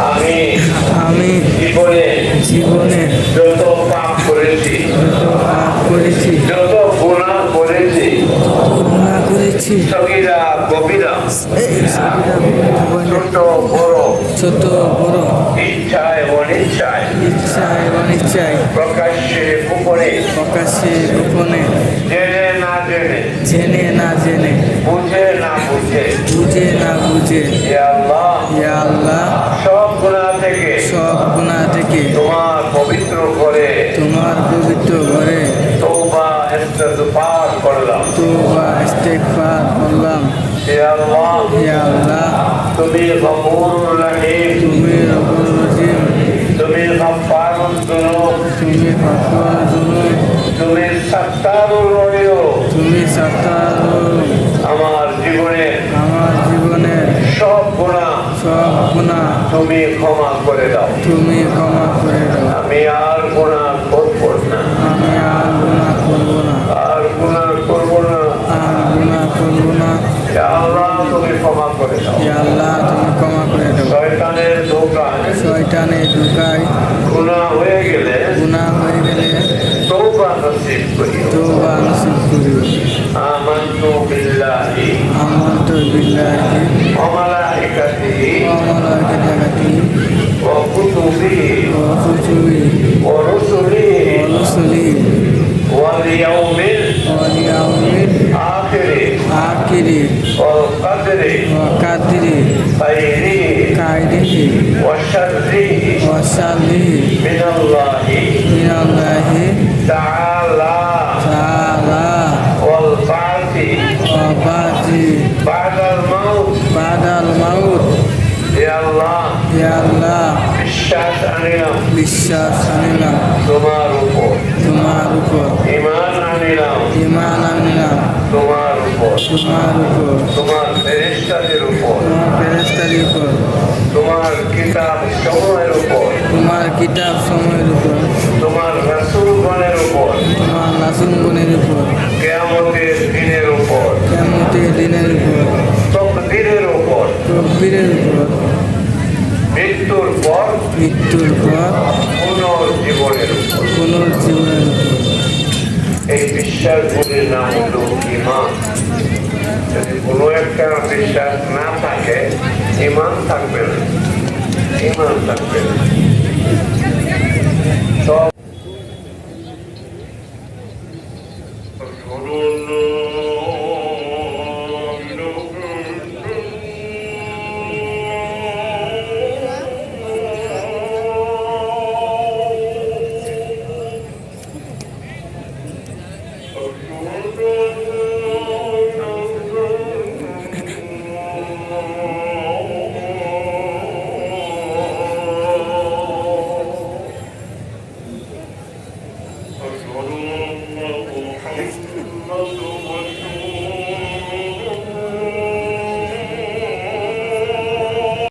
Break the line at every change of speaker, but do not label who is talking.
আমি জীবনে
যত পাপ করেছি, যত গুনাহ করেছি, সগীরা কবিরা, ছোট বড়, ইচ্ছায় অনিচ্ছায়, প্রকাশ্যে গোপনে, জেনে না জেনে, বুঝে না বুঝে, ইয়া আল্লাহ সব গুনাহ থেকে তোমার পবিত্র ঘরে তওবা ইস্তিগফার করলাম। ইয়া আল্লাহ তুমি গফুরুর রহিম, তুমি গফফারুদ যুনুব, তুমি সাত্তারুল গয়ুব। আমার জীবনের সব গুনাহ তুমি ক্ষমা করে দাও। আমি আর গুনাহ করব না, ইয়া আল্লাহ তুমি ক্ষমা করে দাও। শয়তানের ধোঁকায় গুনাহ হয়ে গেলে তওবা নসিব করিও। আমানতু বিল্লাহি ওয়া মালাইকাতিহি ওয়া কুতুবিহি ওয়া রুসুলিহি ওয়াল ইয়াউমিল আখিরি ওয়াল কদরি খাইরিহি ওয়া শাররিহি মিনাল্লাহি তাআলা ওয়াল বা'থি বা'দাল মাউত। ইয়া আল্লাহ বিশ্বাস আনিলাম তোমার উপর, ঈমান আনিলাম তোমার উপর, তোমার ফেরেশতাদের উপর, তোমার কিতাব সময়ের উপর, তোমার রাসূলগণের উপর, কিয়ামতের দিনের উপর, তাকদীরের উপর, মৃত্যুর পর পুনর্জীবনের উপর। এই বিশ্বাসগুলির নাম হলো ঈমান। যদি কোনো একটা বিশ্বাস না থাকে, ঈমান থাকবে না। সব Oh,